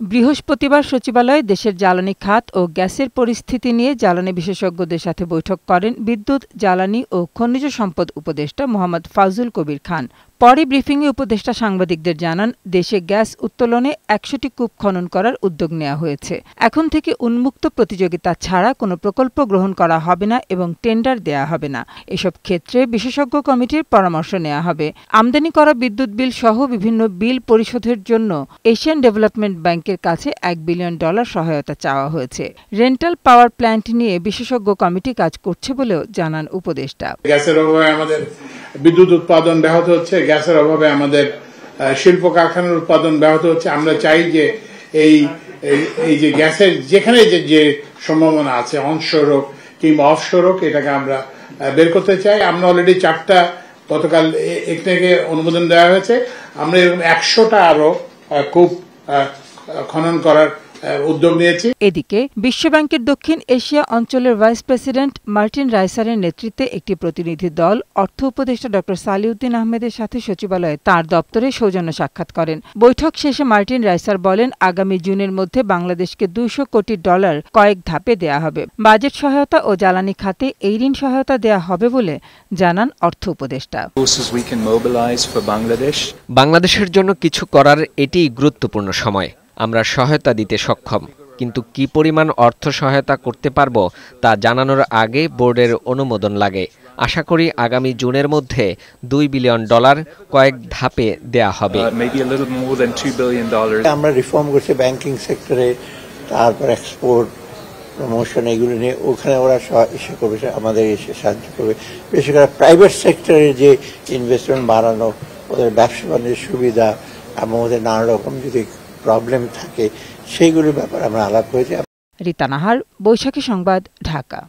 বৃহস্পতিবার সচিবালয়ে দেশের জ্বালানি খাত ও গ্যাসের পরিস্থিতি নিয়ে জ্বালানি বিশেষজ্ঞদের সাথে বৈঠক করেন বিদ্যুৎ, জ্বালানি ও খনিজ সম্পদ উপদেষ্টা মোহাম্মদ ফাজুল কবির খান। পরে ব্রিফিংয়ে উপদেষ্টা সাংবাদিকদের জানান, দেশে গ্যাস উত্তোলনে ১০০টি কূপ খনন করার উদ্যোগ নেওয়া হয়েছে। এখন থেকে উন্মুক্ত প্রতিযোগিতা ছাড়া কোনো প্রকল্প গ্রহণ করা হবে না এবং টেন্ডার দেয়া হবে না। এসব ক্ষেত্রে বিশেষজ্ঞ কমিটির পরামর্শ নেওয়া হবে। আমদানি করা বিদ্যুৎ বিল সহ বিভিন্ন বিল পরিশোধের জন্য এশিয়ান ডেভেলপমেন্ট ব্যাংকের কাছে $1 বিলিয়ন সহায়তা চাওয়া হয়েছে। রেন্টাল পাওয়ার প্ল্যান্ট নিয়ে বিশেষজ্ঞ কমিটি কাজ করছে বলেও জানান উপদেষ্টা। গ্যাসের অভাবে আমাদের বিদ্যুৎ উৎপাদন ব্যাহত হচ্ছে, গ্যাসের অভাবে আমাদের শিল্প কারখানার উৎপাদন ব্যাহত হচ্ছে। আমরা চাই যে এই যে গ্যাসের যেখানে যে সম্ভাবনা আছে, অনশোর হোক কিংবা অফশোর হোক, এটাকে আমরা বের করতে চাই। আমরা অলরেডি 4টা গতকাল এখানে অনুমোদন দেওয়া হয়েছে। আমরা এরকম 100টা আরো কূপ খনন করার উদ্যোগ নিয়েছি। এদিকে বিশ্বব্যাংকের দক্ষিণ এশিয়া অঞ্চলের ভাইস প্রেসিডেন্ট মার্টিন রাইসারের নেতৃত্বে একটি প্রতিনিধি দল অর্থ উপদেষ্টা ড সালিউদ্দিন আহমেদের সাথে সচিবালয়ে তাঁর দপ্তরে সৌজন্য সাক্ষাৎ করেন। বৈঠক শেষে মার্টিন রাইসার বলেন, আগামী জুনের মধ্যে বাংলাদেশকে $200 কোটি কয়েক ধাপে দেয়া হবে। বাজেট সহায়তা ও জ্বালানি খাতে এই ঋণ সহায়তা দেয়া হবে বলে জানান অর্থ উপদেষ্টা। বাংলাদেশের জন্য কিছু করার এটিই গুরুত্বপূর্ণ সময়। আমরা সহায়তা দিতে সক্ষম, কিন্তু কি পরিমাণ অর্থ সহায়তা করতে পারব তা জানানোর আগে বোর্ডের অনুমোদন লাগে। আশা করি আগামী জুনের মধ্যে $2 বিলিয়ন কয়েক ধাপে দেয়া হবে। আমরা রিফর্ম করছি ব্যাংকিং সেক্টরে, তারপর এক্সপোর্ট প্রমোশন, এগুলো নিয়ে ওখানে ওরা এসে করবে, আমাদের এসে সাহায্য করবে। বিশেষ করে প্রাইভেট সেক্টরে যে ইনভেস্টমেন্ট বাড়ানো, ওদের ব্যবসা বাণিজ্যের সুবিধা এবং ওদের নানা রকম যদি প্রবলেম থাকে সেইগুলোর ব্যাপারে আমরা আলাপ করেছি। রিতা নাহার, বৈশাখী সংবাদ, ঢাকা।